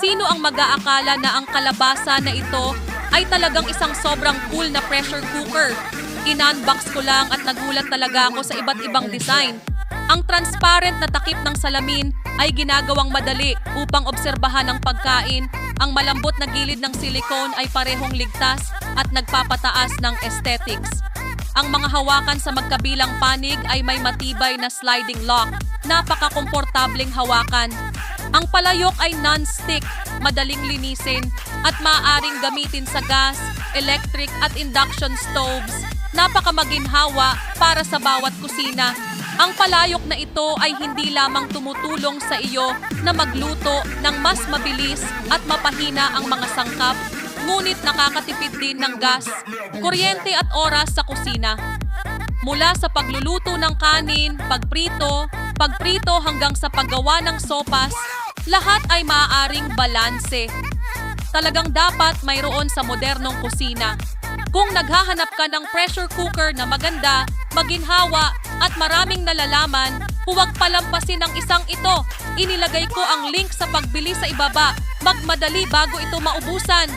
Sino ang mag-aakala na ang kalabasa na ito ay talagang isang sobrang cool na pressure cooker? In-unbox ko lang at nagulat talaga ako sa iba't ibang design. Ang transparent na takip ng salamin ay ginagawang madali upang obserbahan ang pagkain. Ang malambot na gilid ng silicone ay parehong ligtas at nagpapataas ng aesthetics. Ang mga hawakan sa magkabilang panig ay may matibay na sliding lock. Napaka-komportableng hawakan. Ang palayok ay non-stick, madaling linisin at maaaring gamitin sa gas, electric at induction stoves. Napakamaginhawa para sa bawat kusina. Ang palayok na ito ay hindi lamang tumutulong sa iyo na magluto ng mas mabilis at mapahina ang mga sangkap, ngunit nakakatipid din ng gas, kuryente at oras sa kusina. Mula sa pagluluto ng kanin, pagprito hanggang sa paggawa ng sopas, lahat ay maaaring balanse. Talagang dapat mayroon sa modernong kusina. Kung naghahanap ka ng pressure cooker na maganda, maginhawa at maraming nalalaman, huwag palampasin ang isang ito. Inilagay ko ang link sa pagbili sa ibaba. Magmadali bago ito maubusan.